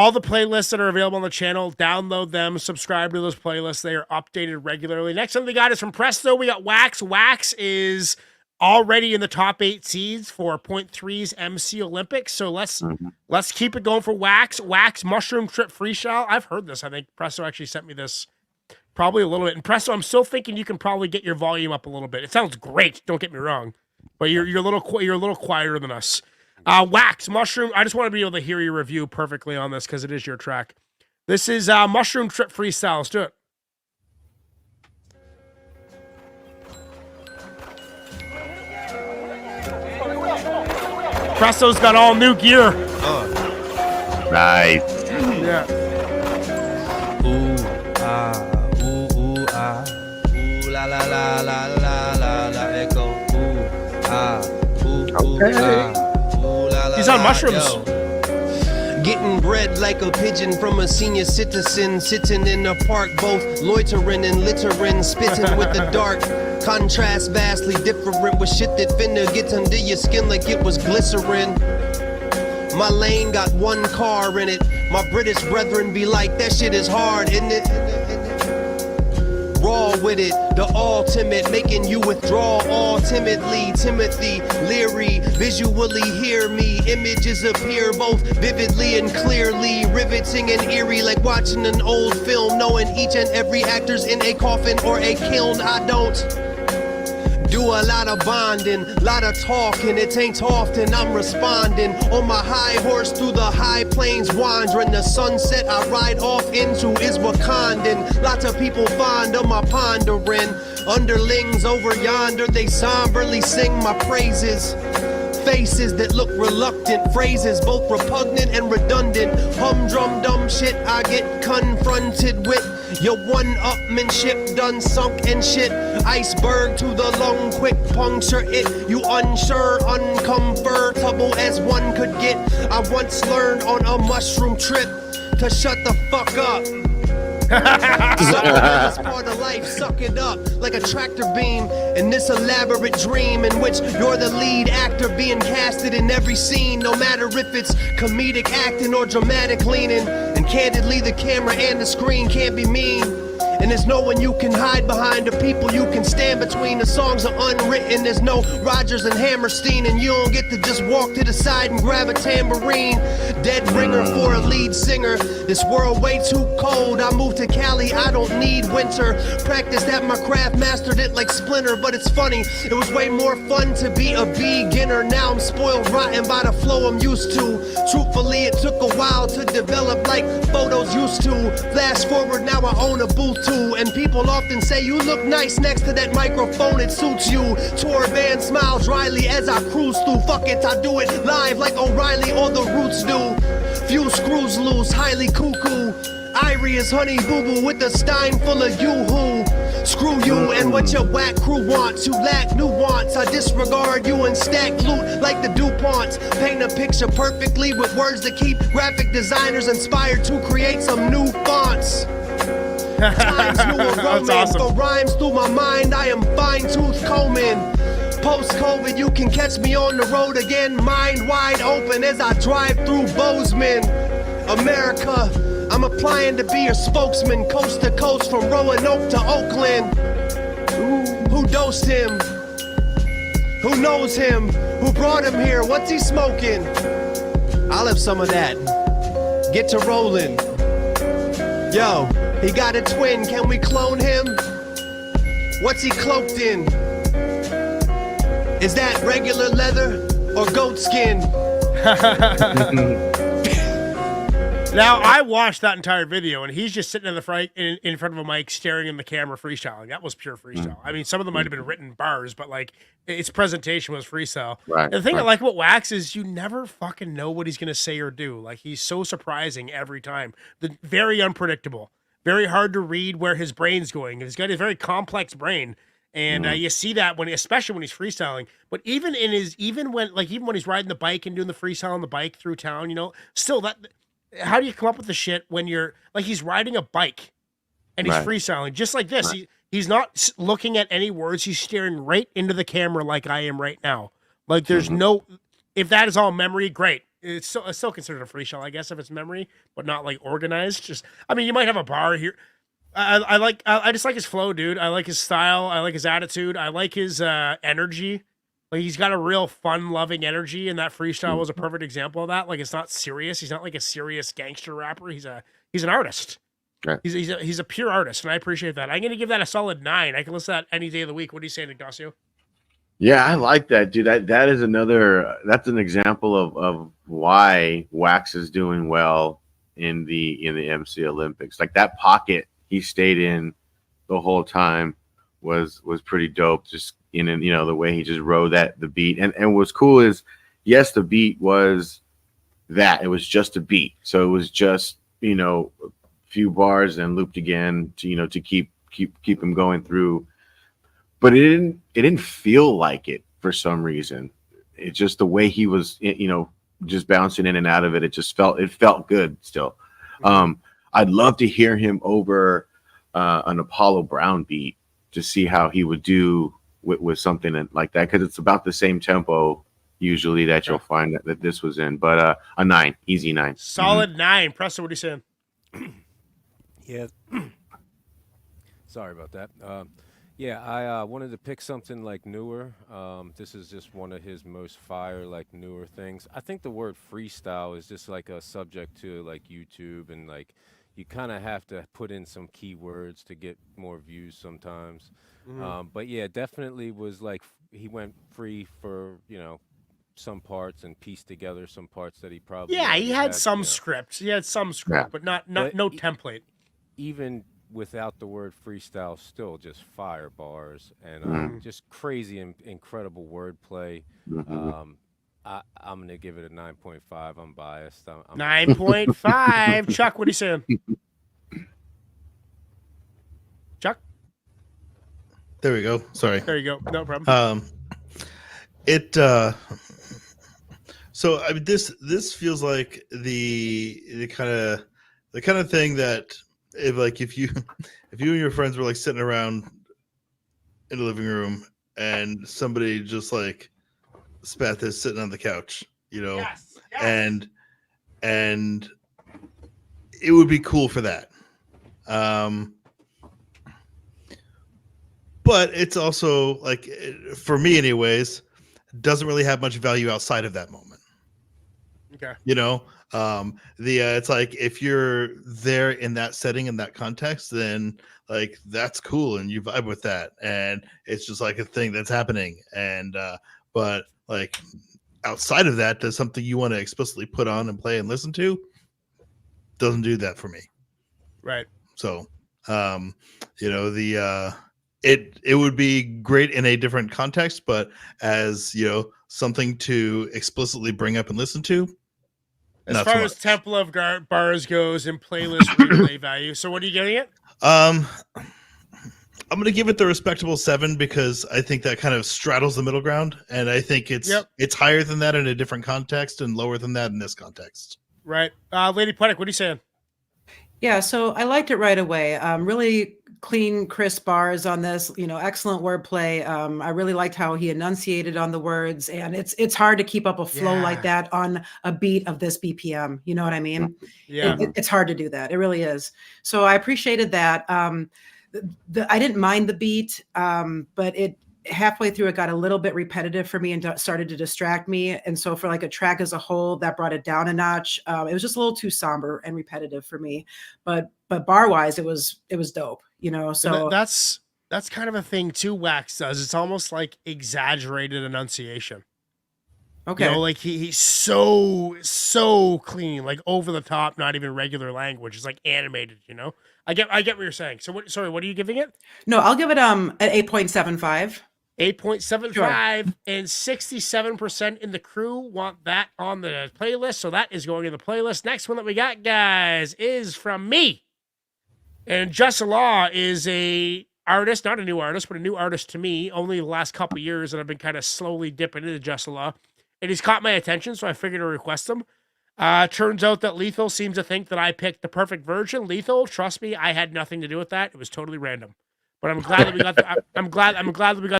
all the playlists that are available on the channel, download them, subscribe to those playlists. They are updated regularly. Next one we got is from Presto. We got Wax. Wax is already in the top 8 seeds for 0.3's MC Olympics. So let's keep it going for Wax. Wax Mushroom Trip Freestyle. I've heard this. I think Presto actually sent me this probably a little bit. And Presto, I'm still thinking you can probably get your volume up a little bit. It sounds great. Don't get me wrong, but you're a little quieter than us. Wax Mushroom. I just want to be able to hear your review perfectly on this because it is your track. This is Mushroom Trip Freestyle. Let's do it. Presto's got all new gear. Nice. Yeah. Ooh la la la la la la la echo. He's on mushrooms. Yo. Getting bred like a pigeon from a senior citizen, sitting in a park, both loitering and littering, spitting with the dark. Contrast vastly different with shit that finna get under your skin like it was glycerin. My lane got one car in it. My British brethren be like, that shit is hard, isn't it? Raw with it, the ultimate, making you withdraw all timidly. Timothy, leery, visually hear me. Images appear both vividly and clearly, riveting and eerie, like watching an old film, knowing each and every actor's in a coffin or a kiln. I don't do a lot of bonding, lot of talking, it ain't often I'm responding. On my high horse through the high plains wandering, the sunset I ride off into is Wakandan. Lots of people fond of my pondering, underlings over yonder, they somberly sing my praises. Faces that look reluctant, phrases both repugnant and redundant. Humdrum dumb shit I get confronted with. Your one-upmanship done sunk in shit. Iceberg to the lung, quick puncture it. You unsure, uncomfortable as one could get. I once learned on a mushroom trip to shut the fuck up. This part of life, suck it up like a tractor beam in this elaborate dream in which you're the lead actor being casted in every scene, no matter if it's comedic acting or dramatic leaning. And candidly, the camera and the screen can't be mean. And there's no one you can hide behind, the people you can stand between. The songs are unwritten, there's no Rodgers and Hammerstein, and you don't get to just walk to the side and grab a tambourine. Dead ringer for a lead singer. This world way too cold, I moved to Cali, I don't need winter. Practiced at my craft, mastered it like Splinter, but it's funny, it was way more fun to be a beginner. Now I'm spoiled rotten by the flow I'm used to. Truthfully, it took a while to develop like photos used to. Flash forward, now I own a booth too. And people often say you look nice next to that microphone, it suits you. Tour band smile dryly as I cruise through. Fuck it, I do it live like O'Reilly or the Roots do. Few screws loose, highly cuckoo. Irie is honey boo boo with a stein full of yoo-hoo. Screw you and what your whack crew wants. You lack nuance, I disregard you and stack loot like the DuPonts. Paint a picture perfectly with words that keep graphic designers inspired to create some new fonts. Times new and romance, awesome. For rhymes through my mind, I am fine-tooth combing. Post-COVID, you can catch me on the road again, mind wide open as I drive through Bozeman. America, I'm applying to be your spokesman, coast to coast from Roanoke to Oakland. Who dosed him? Who knows him? Who brought him here? What's he smoking? I'll have some of that. Get to rolling. Yo, he got a twin, can we clone him? What's he cloaked in? Is that regular leather or goat skin? Now, I watched that entire video, and he's just sitting in front of a mic, staring in the camera, freestyling. That was pure freestyle. I mean, some of them might have been written bars, but like its presentation was freestyle. Right. And the thing I like about Wax is you never fucking know what he's gonna say or do. Like he's so surprising every time. Very unpredictable, very hard to read where his brain's going. He's got a very complex brain. And you see that especially when he's freestyling, but even when he's riding the bike and doing the freestyle on the bike through town, you know, still how do you come up with the shit when you're like, he's riding a bike and he's freestyling just like this. Right. He's not looking at any words. He's staring right into the camera like I am right now. Like there's no, if that is all memory, great. it's still considered a freestyle, I guess, if it's memory, but not like organized. Just, I mean, you might have a bar here. I just like his flow, dude. I like his style. I like his attitude. I like his energy. Like, he's got a real fun-loving energy, and that freestyle was a perfect example of that. Like, it's not serious. He's not like a serious gangster rapper. He's an artist. Right. He's a pure artist, and I appreciate that. I'm gonna give that a solid 9. I can listen to that any day of the week. What do you say, Ignacio? Yeah, I like that, dude. That is that's an example of why Wax is doing well in the MC Olympics. Like, that pocket he stayed in the whole time was pretty dope. Just in the way he just rode the beat. And what's cool is, yes, the beat was that. It was just a beat. So it was just, a few bars and looped again to keep him going through. But it didn't feel like it for some reason. It's just the way he was, just bouncing in and out of it. It felt good still. I'd love to hear him over an Apollo Brown beat to see how he would do with something like that, because it's about the same tempo usually that you'll find that this was in. But a 9, easy 9, solid 9. Preston, what are you saying? Yeah. Sorry about that. Yeah, I wanted to pick something like newer. This is just one of his most fire, like, newer things. I think the word freestyle is just like a subject to like YouTube, and like you kind of have to put in some keywords to get more views sometimes. But yeah, definitely was like he went free for some parts and pieced together some parts that he probably he had some scripts. He had some script, but no template. Even without the word freestyle, still just fire bars and just crazy and incredible wordplay. I'm gonna give it a 9.5. I'm biased. 9.5. Chuck, what are you saying? Chuck? There we go. Sorry. There you go. No problem. So I mean, this feels like the kind of thing that if you and your friends were like sitting around in the living room and somebody just like spat this sitting on the couch, Yes. and it would be cool for that. But it's also like, for me anyways, doesn't really have much value outside of that moment. Okay. It's like, if you're there in that setting, in that context, then like that's cool and you vibe with that, and it's just like a thing that's happening. And but like outside of that, does something you want to explicitly put on and play and listen to, doesn't do that for me. Right. So it would be great in a different context, but as something to explicitly bring up and listen to, as far as Temple of Bars goes and playlist replay value. So what are you getting it? I'm going to give it the respectable 7, because I think that kind of straddles the middle ground, and I think it's higher than that in a different context and lower than that in this context. Right. Lady Poetic, what are you saying? Yeah, so I liked it right away. Really clean, crisp bars on this, excellent wordplay. I really liked how he enunciated on the words, and it's hard to keep up a flow like that on a beat of this BPM. You know what I mean? Yeah. It's hard to do that. It really is. So I appreciated that. I didn't mind the beat, but it halfway through it got a little bit repetitive for me and started to distract me. And so for like a track as a whole, that brought it down a notch. It was just a little too somber and repetitive for me, but bar wise, it was dope, so that's kind of a thing too. Wax does. It's almost like exaggerated enunciation. Okay. Like he's so clean, like over the top, not even regular language. It's like animated, I get what you're saying. So what are you giving it? No, I'll give it an 8.75. 8.75, Sure. And 67% in the crew want that on the playlist. So that is going in the playlist. Next one that we got, guys, is from me. And Just Law is a artist, not a new artist, but a new artist to me, only the last couple of years, and I've been kind of slowly dipping into Just Law. And he's caught my attention, so I figured to request him. Turns out that Lethal seems to think that I picked the perfect version. Lethal, trust me, I had nothing to do with that. It was totally random. But I'm glad that we got. I'm glad that we got